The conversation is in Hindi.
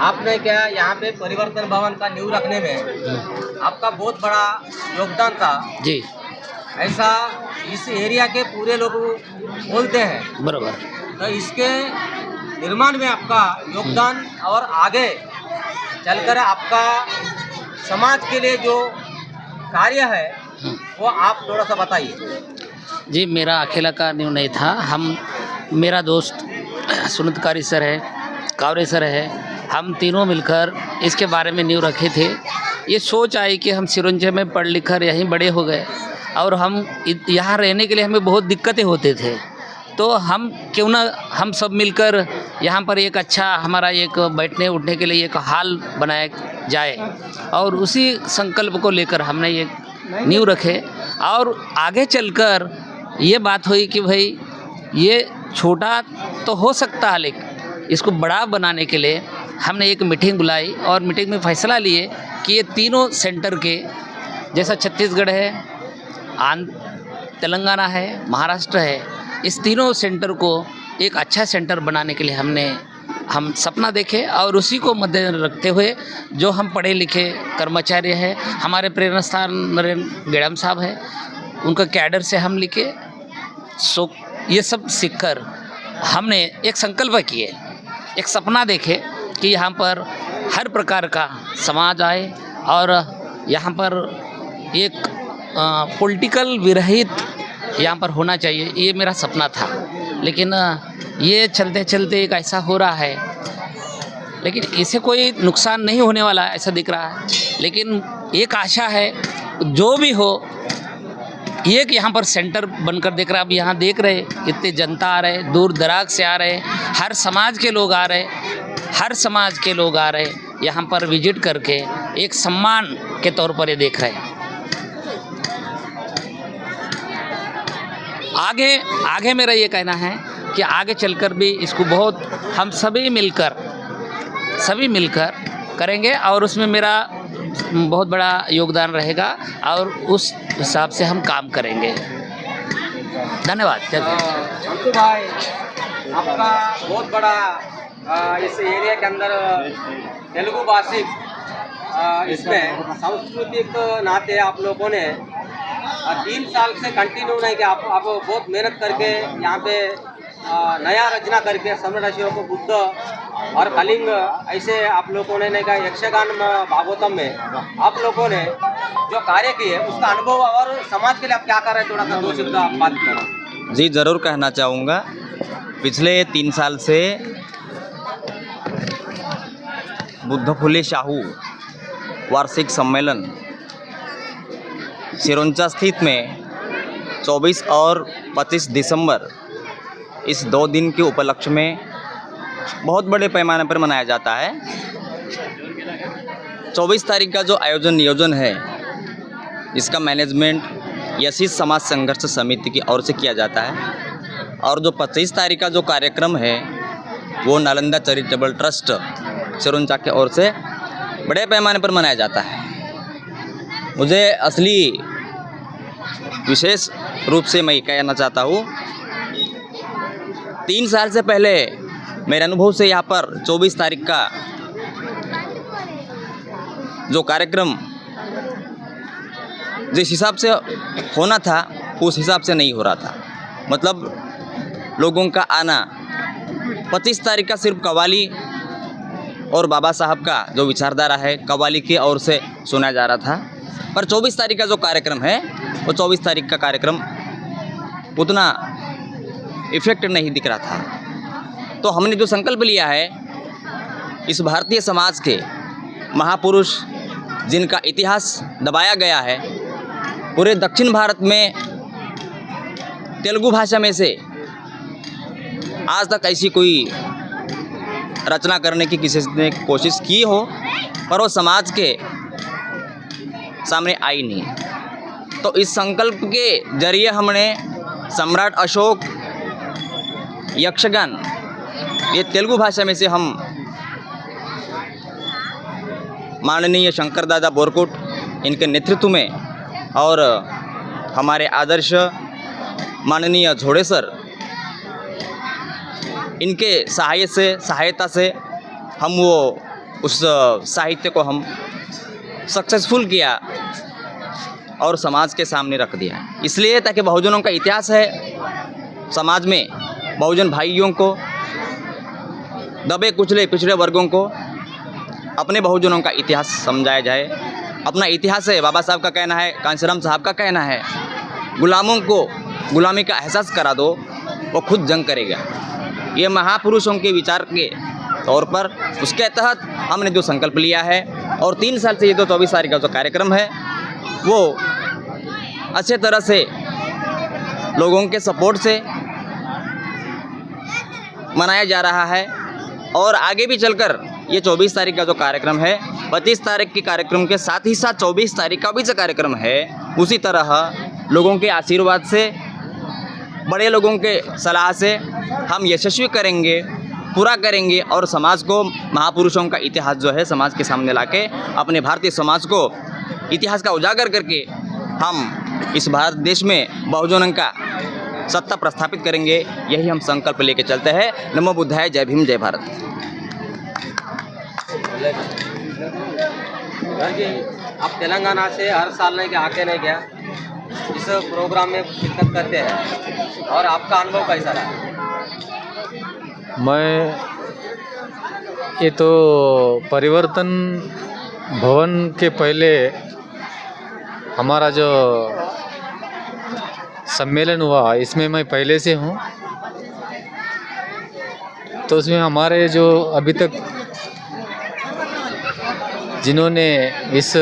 आपने क्या यहाँ पे परिवर्तन भवन का नींव रखने में आपका बहुत बड़ा योगदान था। जी ऐसा इस एरिया के पूरे लोग बोलते हैं। बराबर। तो इसके निर्माण में आपका योगदान और आगे चलकर आपका समाज के लिए जो कार्य है वो आप थोड़ा सा बताइए। जी, मेरा अकेला का न्यू नहीं था। हम, मेरा दोस्त सुनतकारी सर है, कावरे सर है, हम तीनों मिलकर इसके बारे में न्यू रखे थे। ये सोच आई कि हम सिरोंजा में पढ़ लिख कर यहीं बड़े हो गए और हम यहाँ रहने के लिए हमें बहुत दिक्कतें होते थे, तो हम क्यों ना हम सब मिलकर यहाँ पर एक अच्छा हमारा एक बैठने उठने के लिए एक हॉल बनाया जाए, और उसी संकल्प को लेकर हमने ये नींव रखे। और आगे चलकर ये बात हुई कि भाई ये छोटा तो हो सकता है, लेकिन इसको बड़ा बनाने के लिए हमने एक मीटिंग बुलाई और मीटिंग में फैसला लिए कि ये तीनों सेंटर के, जैसा छत्तीसगढ़ है, तेलंगाना है, महाराष्ट्र है, इस तीनों सेंटर को एक अच्छा सेंटर बनाने के लिए हम सपना देखे, और उसी को मद्देनजर रखते हुए जो हम पढ़े लिखे कर्मचारी हैं, हमारे प्रेरणा स्थान नरेंद्र गेड़म साहब है, उनका कैडर से हम लिखे, सो ये सब सीखकर हमने एक संकल्प किए, एक सपना देखे कि यहाँ पर हर प्रकार का समाज आए और यहाँ पर एक पॉलिटिकल विरहित यहाँ पर होना चाहिए। ये मेरा सपना था, लेकिन ये चलते चलते एक ऐसा हो रहा है, लेकिन इसे कोई नुकसान नहीं होने वाला है ऐसा दिख रहा है। लेकिन एक आशा है, जो भी हो, एक यहाँ पर सेंटर बनकर देख रहा है। अब यहाँ देख रहे इतने जनता आ रहे, दूर दराज से आ रहे, हर समाज के लोग आ रहे, हर समाज के लोग आ रहे यहाँ पर विजिट करके एक सम्मान के तौर पर ये देख रहे हैं। आगे मेरा ये कहना है कि आगे चलकर भी इसको बहुत हम सभी मिलकर करेंगे, और उसमें मेरा बहुत बड़ा योगदान रहेगा, और उस हिसाब से हम काम करेंगे। धन्यवाद। अंशु भाई, आपका बहुत बड़ा इस एरिया के अंदर तेलुगु भाषी इसमें सांस्कृतिक नाते आप लोगों ने 3 साल से कंटिन्यू नहीं किया। आप बहुत मेहनत करके यहाँ पे नया रचना करके सम्राट को बुद्ध और कलिंग ऐसे आप लोगों ने कहा यक्षगान भागवतम में आप लोगों ने जो कार्य किए उसका अनुभव और समाज के लिए आप क्या कर रहे हैं, थोड़ा सा 2 शब्द आप बात करें। जी, ज़रूर कहना चाहूँगा। पिछले 3 साल से बुद्ध फुले शाहू वार्षिक सम्मेलन सिरोंचा स्थित में 24 और 25 दिसंबर इस 2 दिन के उपलक्ष्य में बहुत बड़े पैमाने पर मनाया जाता है। 24 तारीख का जो नियोजन है, इसका मैनेजमेंट यशीस समाज संघर्ष समिति की ओर से किया जाता है, और जो 25 तारीख का जो कार्यक्रम है वो नालंदा चैरिटेबल ट्रस्ट सिरोंचा के ओर से बड़े पैमाने पर मनाया जाता है। मुझे असली विशेष रूप से मैं कहना चाहता हूँ, 3 साल से पहले मेरे अनुभव से यहाँ पर 24 तारीख का जो कार्यक्रम जिस हिसाब से होना था उस हिसाब से नहीं हो रहा था। मतलब लोगों का आना 25 तारीख का सिर्फ कव्वाली और बाबा साहब का जो विचारधारा है कव्वाली की ओर से सुना जा रहा था, पर 24 तारीख का जो कार्यक्रम है वो 24 तारीख का कार्यक्रम उतना इफेक्ट नहीं दिख रहा था। तो हमने जो संकल्प लिया है, इस भारतीय समाज के महापुरुष जिनका इतिहास दबाया गया है, पूरे दक्षिण भारत में तेलुगु भाषा में से आज तक ऐसी कोई रचना करने की किसी ने कोशिश की हो, पर वो समाज के सामने आई नहीं। तो इस संकल्प के जरिए हमने सम्राट अशोक यक्षगान, ये तेलुगु भाषा में से हम माननीय शंकर दादा बोरकुट इनके नेतृत्व में और हमारे आदर्श माननीय झोड़े सर इनके सहायता से हम वो उस साहित्य को हम सक्सेसफुल किया और समाज के सामने रख दिया। इसलिए ताकि बहुजनों का इतिहास है, समाज में बहुजन भाइयों को, दबे कुचले पिछड़े वर्गों को अपने बहुजनों का इतिहास समझाया जाए। अपना इतिहास है, बाबा साहब का कहना है, कांशीराम साहब का कहना है, गुलामों को गुलामी का एहसास करा दो, वो खुद जंग करेगा। ये महापुरुषों के विचार के तौर पर उसके तहत हमने जो संकल्प लिया है और 3 साल से ये जो 24 तारीख का जो कार्यक्रम है वो अच्छे तरह से लोगों के सपोर्ट से मनाया जा रहा है और आगे भी चलकर ये 24 तारीख का जो कार्यक्रम है 25 तारीख के कार्यक्रम के साथ ही साथ 24 तारीख का भी जो कार्यक्रम है उसी तरह लोगों के आशीर्वाद से, बड़े लोगों के सलाह से हम यशस्वी करेंगे, पूरा करेंगे और समाज को महापुरुषों का इतिहास जो है समाज के सामने लाके अपने भारतीय समाज को इतिहास का उजागर करके हम इस भारत देश में बहुजनों का सत्ता प्रस्थापित करेंगे। यही हम संकल्प लेके चलते हैं। नमो बुद्धाय, जय भीम, जय भारत। आप तेलंगाना से हर साल नहीं आके नहीं गया, इस प्रोग्राम में शिरकत करते हैं और आपका अनुभव कैसा रहा? मैं ये तो परिवर्तन भवन के पहले हमारा जो सम्मेलन हुआ इसमें मैं पहले से हूँ, तो उसमें हमारे जो अभी तक जिन्होंने इस